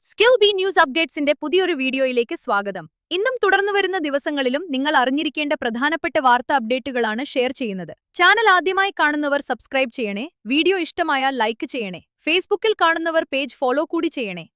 Skill B news അപ്ഡേറ്റ്സിന്റെ പുതിയൊരു വീഡിയോയിലേക്ക് സ്വാഗതം. ഇന്നും തുടർന്നുവരുന്ന ദിവസങ്ങളിലും നിങ്ങൾ അറിഞ്ഞിരിക്കേണ്ട പ്രധാനപ്പെട്ട വാർത്താ അപ്ഡേറ്റുകളാണ് ഷെയർ ചെയ്യുന്നത്. ചാനൽ ആദ്യമായി കാണുന്നവർ സബ്സ്ക്രൈബ് ചെയ്യണേ, വീഡിയോ ഇഷ്ടമായാൽ ലൈക്ക് ചെയ്യണേ, ഫേസ്ബുക്കിൽ കാണുന്നവർ പേജ് ഫോളോ കൂടി ചെയ്യണേ.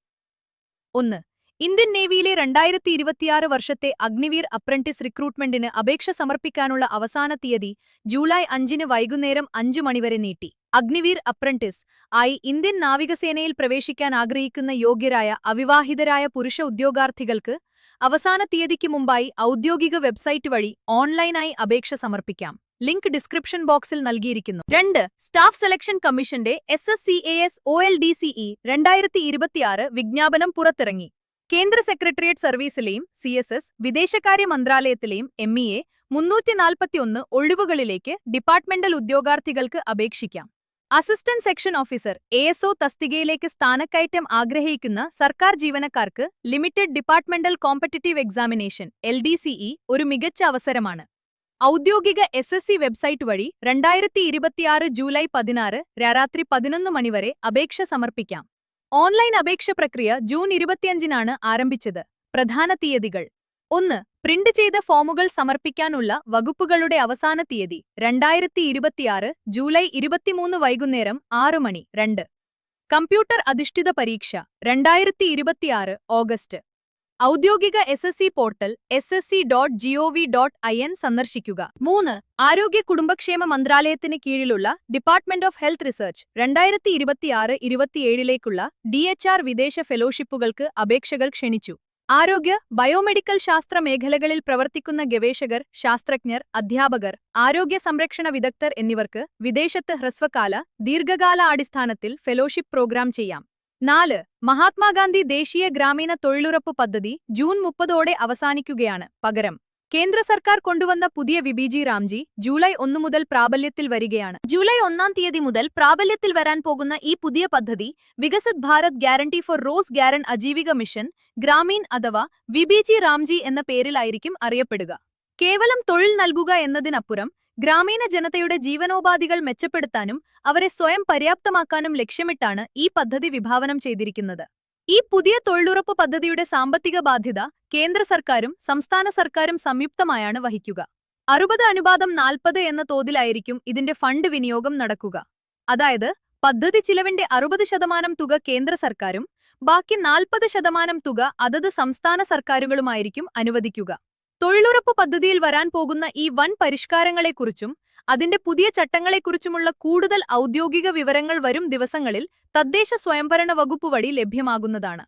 1. ഇന്ത്യൻ നേവിയിലെ 2026 വർഷത്തെ അഗ്നിവീർ അപ്രന്റീസ് റിക്രൂട്ട്മെന്റിന് അപേക്ഷ സമർപ്പിക്കാനുള്ള അവസാന തീയതി ജൂലൈ 5 വൈകുന്നേരം 5 മണിവരെ നീട്ടി. അഗ്നിവീർ അപ്രന്റീസ് ആയി ഇന്ത്യൻ നാവികസേനയിൽ പ്രവേശിക്കാൻ ആഗ്രഹിക്കുന്ന യോഗ്യരായ അവിവാഹിതരായ പുരുഷ ഉദ്യോഗാർത്ഥികൾക്ക് അവസാന തീയതിക്ക് മുമ്പായി ഔദ്യോഗിക വെബ്സൈറ്റ് വഴി ഓൺലൈനായി അപേക്ഷ സമർപ്പിക്കാം. ലിങ്ക് ഡിസ്ക്രിപ്ഷൻ ബോക്സിൽ നൽകിയിരിക്കുന്നു. 2. സ്റ്റാഫ് സെലക്ഷൻ കമ്മീഷന്റെ SSCAS OLDCE 2026 വിജ്ഞാപനം പുറത്തിറങ്ങി. കേന്ദ്ര സെക്രട്ടേറിയറ്റ് സർവീസിലെയും CSS വിദേശകാര്യ മന്ത്രാലയത്തിലെയും MEA 341 ഒഴിവുകളിലേക്ക് ഡിപ്പാർട്ട്മെന്റൽ ഉദ്യോഗാർത്ഥികൾക്ക് അപേക്ഷിക്കാം. അസിസ്റ്റന്റ് സെക്ഷൻ ഓഫീസർ ASO തസ്തികയിലേക്ക് സ്ഥാനക്കയറ്റം ആഗ്രഹിക്കുന്ന സർക്കാർ ജീവനക്കാർക്ക് limited departmental competitive examination LDCE ഒരു മികച്ച അവസരമാണ്. ഔദ്യോഗിക SSC വെബ്സൈറ്റ് വഴി 2026 ജൂലൈ 16 രാത്രി 11 മണിവരെ അപേക്ഷ സമർപ്പിക്കാം. ഓൺലൈൻ അപേക്ഷ പ്രക്രിയ ജൂൺ 25-നാണ് ആരംഭിച്ചത്. പ്രധാന തീയതികൾ: 1. പ്രിന്റ് ചെയ്ത ഫോമുകൾ സമർപ്പിക്കാനുള്ള വകുപ്പുകളുടെ അവസാന തീയതി 2026 ജൂലൈ 23 വൈകുന്നേരം 6 മണി. 2. കമ്പ്യൂട്ടർ അധിഷ്ഠിത പരീക്ഷ 2026 ഓഗസ്റ്റ്. ഔദ്യോഗിക SSC പോർട്ടൽ ssc.gov.in സന്ദർശിക്കുക. 3. ആരോഗ്യ കുടുംബക്ഷേമ മന്ത്രാലയത്തിന് കീഴിലുള്ള ഡിപ്പാർട്ട്മെന്റ് ഓഫ് ഹെൽത്ത് റിസർച്ച് 2026-27ലേക്കുള്ള DHR വിദേശ ഫെലോഷിപ്പുകൾക്ക് അപേക്ഷകൾ ക്ഷണിച്ചു. ആരോഗ്യ, ബയോമെഡിക്കൽ ശാസ്ത്ര മേഖലകളിൽ പ്രവർത്തിക്കുന്ന ഗവേഷകർ, ശാസ്ത്രജ്ഞർ, അധ്യാപകർ, ആരോഗ്യ സംരക്ഷണ വിദഗ്ധർ എന്നിവർക്ക് വിദേശത്ത് ഹ്രസ്വകാല, ദീർഘകാല അടിസ്ഥാനത്തിൽ ഫെലോഷിപ്പ് പ്രോഗ്രാം ചെയ്യാം. 4. മഹാത്മാഗാന്ധി ദേശീയ ഗ്രാമീണ തൊഴിലുറപ്പ് പദ്ധതി ജൂൺ 30ഓടെ അവസാനിക്കുകയാണ്. പകരം കേന്ദ്ര സർക്കാർ കൊണ്ടുവന്ന പുതിയ വിബിജി റാംജി ജൂലൈ 1 മുതൽ പ്രാബല്യത്തിൽ വരികയാണ്. ജൂലൈ 1 തീയതി മുതൽ പ്രാബല്യത്തിൽ വരാൻ പോകുന്ന ഈ പുതിയ പദ്ധതി Viksit Bharat guarantee for Rozgar Ajeevika mission Gramin അഥവാ വിബിജി റാംജി എന്ന പേരിലായിരിക്കും അറിയപ്പെടുക. കേവലം തൊഴിൽ നൽകുക എന്നതിനപ്പുറം ഗ്രാമീണ ജനതയുടെ ജീവനോപാധികൾ മെച്ചപ്പെടുത്താനും അവരെ സ്വയം പര്യാപ്തമാക്കാനും ലക്ഷ്യമിട്ടാണ് ഈ പദ്ധതി വിഭാവനം ചെയ്തിരിക്കുന്നത്. ഈ പുതിയ തൊഴിലുറപ്പ് പദ്ധതിയുടെ സാമ്പത്തിക ബാധ്യത കേന്ദ്ര സർക്കാരും സംസ്ഥാന സർക്കാരും സംയുക്തമായാണ് വഹിക്കുക. 60:40 എന്ന തോതിലായിരിക്കും ഇതിന്റെ ഫണ്ട് വിനിയോഗം നടക്കുക. അതായത് പദ്ധതി ചിലവിന്റെ 60% തുക കേന്ദ്ര സർക്കാരും ബാക്കി 40% തുക അതത് സംസ്ഥാന സർക്കാരുകളുമായിരിക്കും അനുവദിക്കുക. തൊഴിലുറപ്പ് പദ്ധതിയിൽ വരാൻ പോകുന്ന ഈ വൻ പരിഷ്കാരങ്ങളെക്കുറിച്ചും അതിന്റെ പുതിയ ചട്ടങ്ങളെക്കുറിച്ചുമുള്ള കൂടുതൽ ഔദ്യോഗിക വിവരങ്ങൾ വരും ദിവസങ്ങളിൽ തദ്ദേശ സ്വയംഭരണ വകുപ്പ് വഴി ലഭ്യമാകുന്നതാണ്.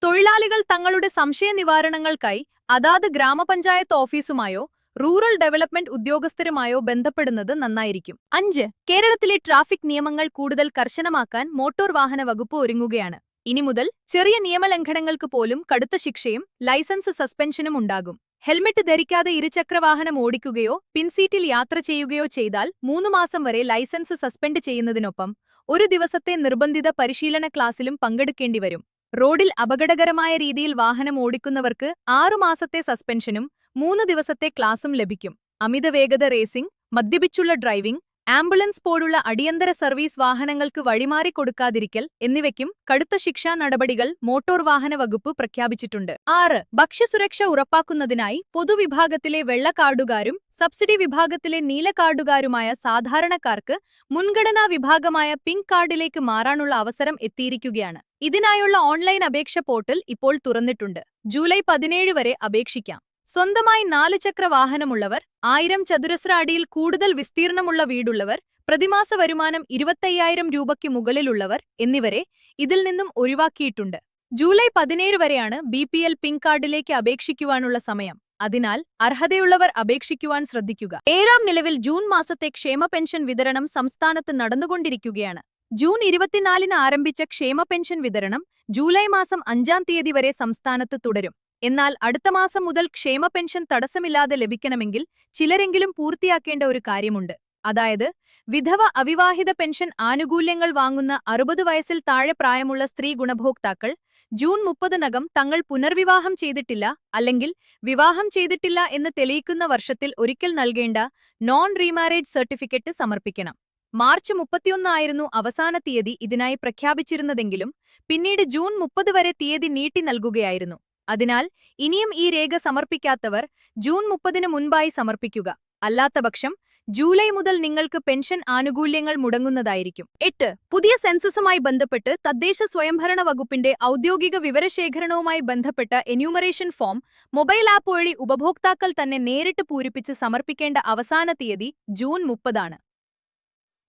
തൊഴിലാളികൾ തങ്ങളുടെ സംശയ നിവാരണങ്ങൾക്കായി അതാത് ഗ്രാമപഞ്ചായത്ത് ഓഫീസുമായോ റൂറൽ ഡെവലപ്മെന്റ് ഉദ്യോഗസ്ഥരുമായോ ബന്ധപ്പെടുന്നത് നന്നായിരിക്കും. 5. കേരളത്തിലെ ട്രാഫിക് നിയമങ്ങൾ കൂടുതൽ കർശനമാക്കാൻ മോട്ടോർ വാഹന വകുപ്പ് ഒരുങ്ങുകയാണ്. ഇനി മുതൽ ചെറിയ നിയമലംഘനങ്ങൾക്ക് പോലും കടുത്ത ശിക്ഷയും ലൈസൻസ് സസ്പെൻഷനും ഉണ്ടാകും. ഹെൽമെറ്റ് ധരിക്കാതെ ഇരുചക്രവാഹനം ഓടിക്കുകയോ പിൻസീറ്റിൽ യാത്ര ചെയ്യുകയോ ചെയ്താൽ 3 മാസം വരെ ലൈസൻസ് സസ്പെൻഡ് ചെയ്യുന്നതിനൊപ്പം 1 ദിവസത്തെ നിർബന്ധിത പരിശീലന ക്ലാസ്സിലും പങ്കെടുക്കേണ്ടിവരും. റോഡിൽ അപകടകരമായ രീതിയിൽ വാഹനം ഓടിക്കുന്നവർക്ക് 6 മാസത്തെ സസ്പെൻഷനും 3 ദിവസത്തെ ക്ലാസും ലഭിക്കും. അമിതവേഗത റേസിംഗ്, മദ്യപിച്ചുള്ള ഡ്രൈവിംഗ്, ആംബുലൻസ് പോലുള്ള അടിയന്തര സർവീസ് വാഹനങ്ങൾക്ക് വഴിമാറിക്കൊടുക്കാതിരിക്കൽ എന്നിവയ്ക്കും കടുത്ത ശിക്ഷാ നടപടികൾ മോട്ടോർ വാഹന വകുപ്പ് പ്രഖ്യാപിച്ചിട്ടുണ്ട്. 6. ഭക്ഷ്യസുരക്ഷ ഉറപ്പാക്കുന്നതിനായി പൊതുവിഭാഗത്തിലെ വെള്ള കാർഡുകാരും സബ്സിഡി വിഭാഗത്തിലെ നീല കാർഡുകാരുമായ സാധാരണക്കാർക്ക് മുൻഗണനാ വിഭാഗമായ പിങ്ക് കാർഡിലേക്ക് മാറാനുള്ള അവസരം എത്തിയിരിക്കുകയാണ്. ഇതിനായുള്ള ഓൺലൈൻ അപേക്ഷ പോർട്ടൽ ഇപ്പോൾ തുറന്നിട്ടുണ്ട്. ജൂലൈ 17 വരെ അപേക്ഷിക്കാം. സ്വന്തമായി 4 ചക്ര വാഹനമുള്ളവർ, 1000 ചതുരശ്ര അടിയിൽ കൂടുതൽ വിസ്തീർണമുള്ള വീടുള്ളവർ, പ്രതിമാസ വരുമാനം 25,000 രൂപയ്ക്ക് മുകളിലുള്ളവർ എന്നിവരെ ഇതിൽ നിന്നും ഒഴിവാക്കിയിട്ടുണ്ട്. ജൂലൈ 17 വരെയാണ് BPL പിങ്ക് കാർഡിലേക്ക് അപേക്ഷിക്കുവാനുള്ള സമയം. അതിനാൽ അർഹതയുള്ളവർ അപേക്ഷിക്കുവാൻ ശ്രദ്ധിക്കുക. 7ാം നിലവിൽ ജൂൺ മാസത്തെ ക്ഷേമ പെൻഷൻ വിതരണം സംസ്ഥാനത്ത് നടന്നുകൊണ്ടിരിക്കുകയാണ്. ജൂൺ 24-ന് ആരംഭിച്ച ക്ഷേമ പെൻഷൻ വിതരണം ജൂലൈ മാസം 5-ാം തീയതി വരെ സംസ്ഥാനത്ത് തുടരും. എന്നാൽ അടുത്ത മാസം മുതൽ ക്ഷേമ പെൻഷൻ തടസ്സമില്ലാതെ ലഭിക്കണമെങ്കിൽ ചിലരെങ്കിലും പൂർത്തിയാക്കേണ്ട ഒരു കാര്യമുണ്ട്. അതായത് വിധവ അവിവാഹിത പെൻഷൻ ആനുകൂല്യങ്ങൾ വാങ്ങുന്ന 60 വയസ്സിൽ താഴെ പ്രായമുള്ള സ്ത്രീ ഗുണഭോക്താക്കൾ ജൂൺ 30-നകം തങ്ങൾ പുനർവിവാഹം ചെയ്തിട്ടില്ല അല്ലെങ്കിൽ വിവാഹം ചെയ്തിട്ടില്ല എന്ന് തെളിയിക്കുന്ന വർഷത്തിൽ ഒരിക്കൽ നൽകേണ്ട നോൺ റീമാരേജ് സർട്ടിഫിക്കറ്റ് സമർപ്പിക്കണം. മാർച്ച് 31 ആയിരുന്നു അവസാന തീയതി ഇതിനായി പ്രഖ്യാപിച്ചിരുന്നതെങ്കിലും പിന്നീട് ജൂൺ 30 വരെ തീയതി നീട്ടി നൽകുകയായിരുന്നു. അതിനാൽ ഇനിയും ഈ രേഖ സമർപ്പിക്കാത്തവർ ജൂൺ 30-ന് മുൻപായി സമർപ്പിക്കുക. അല്ലാത്തപക്ഷം ജൂലൈ മുതൽ നിങ്ങൾക്ക് പെൻഷൻ ആനുകൂല്യങ്ങൾ മുടങ്ങുന്നതായിരിക്കും. 8. പുതിയ സെൻസസുമായി ബന്ധപ്പെട്ട് തദ്ദേശ സ്വയംഭരണ വകുപ്പിന്റെ ഔദ്യോഗിക വിവരശേഖരണവുമായി ബന്ധപ്പെട്ട എന്യൂമറേഷൻ ഫോം മൊബൈൽ ആപ്പ് വഴി ഉപഭോക്താക്കൾ തന്നെ നേരിട്ട് പൂരിപ്പിച്ച് സമർപ്പിക്കേണ്ട അവസാന തീയതി ജൂൺ 30 ആണ്.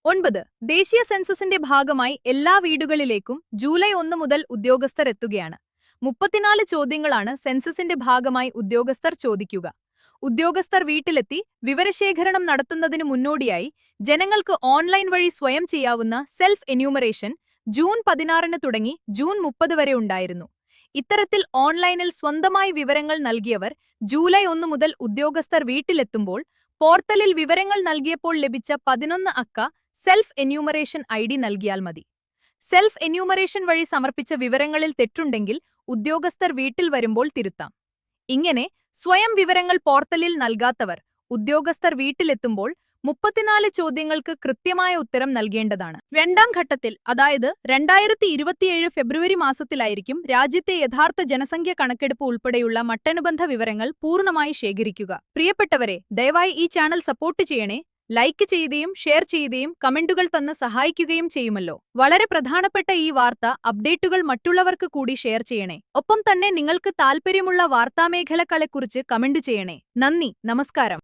9. ദേശീയ സെൻസസിന്റെ ഭാഗമായി എല്ലാ വീടുകളിലേക്കും ജൂലൈ 1 മുതൽ ഉദ്യോഗസ്ഥർ എത്തുകയാണ്. 34 ചോദ്യങ്ങളാണ് സെൻസസിന്റെ ഭാഗമായി ഉദ്യോഗസ്ഥർ ചോദിക്കുക. ഉദ്യോഗസ്ഥർ വീട്ടിലെത്തി വിവരശേഖരണം നടത്തുന്നതിനു മുന്നോടിയായി ജനങ്ങൾക്ക് ഓൺലൈൻ വഴി സ്വയം ചെയ്യാവുന്ന സെൽഫ് എന്യൂമറേഷൻ ജൂൺ 16-ന് തുടങ്ങി ജൂൺ 30 വരെ ഉണ്ടായിരുന്നു. ഇത്തരത്തിൽ ഓൺലൈനിൽ സ്വന്തമായി വിവരങ്ങൾ നൽകിയവർ ജൂലൈ 1 മുതൽ ഉദ്യോഗസ്ഥർ വീട്ടിലെത്തുമ്പോൾ പോർട്ടലിൽ വിവരങ്ങൾ നൽകിയപ്പോൾ ലഭിച്ച 11 അക്ക സെൽഫ് എന്യൂമറേഷൻ ID നൽകിയാൽ മതി. സെൽഫ് എന്യൂമറേഷൻ വഴി സമർപ്പിച്ച വിവരങ്ങളിൽ തെറ്റുണ്ടെങ്കിൽ ഉദ്യോഗസ്ഥർ വീട്ടിൽ വരുമ്പോൾ തിരുത്താം. ഇങ്ങനെ സ്വയം വിവരങ്ങൾ പോർട്ടലിൽ നൽകാത്തവർ ഉദ്യോഗസ്ഥർ വീട്ടിലെത്തുമ്പോൾ 34 ചോദ്യങ്ങൾക്ക് കൃത്യമായ ഉത്തരം നൽകേണ്ടതാണ്. രണ്ടാം ഘട്ടത്തിൽ, അതായത് 2027 ഫെബ്രുവരി മാസത്തിലായിരിക്കും രാജ്യത്തെ യഥാർത്ഥ ജനസംഖ്യ കണക്കെടുപ്പ് ഉൾപ്പെടെയുള്ള മറ്റനുബന്ധ വിവരങ്ങൾ പൂർണ്ണമായി ശേഖരിക്കുക. പ്രിയപ്പെട്ടവരെ, ദയവായി ഈ ചാനൽ സപ്പോർട്ട് ചെയ്യണേ. ലൈക്ക് ചെയ്യുകയും ഷെയർ ചെയ്യുകയും കമന്റുകൾ തന്ന് സഹായിക്കുകയും ചെയ്യുമല്ലോ. വളരെ പ്രധാനപ്പെട്ട ഈ വാർത്ത അപ്ഡേറ്റുകൾ മറ്റുള്ളവർക്ക് കൂടി ഷെയർ ചെയ്യണേ. ഒപ്പം തന്നെ നിങ്ങൾക്ക് താൽപ്പര്യമുള്ള വാർത്താമേഖലകളെക്കുറിച്ച് കമന്റ് ചെയ്യണേ. നന്ദി, നമസ്കാരം.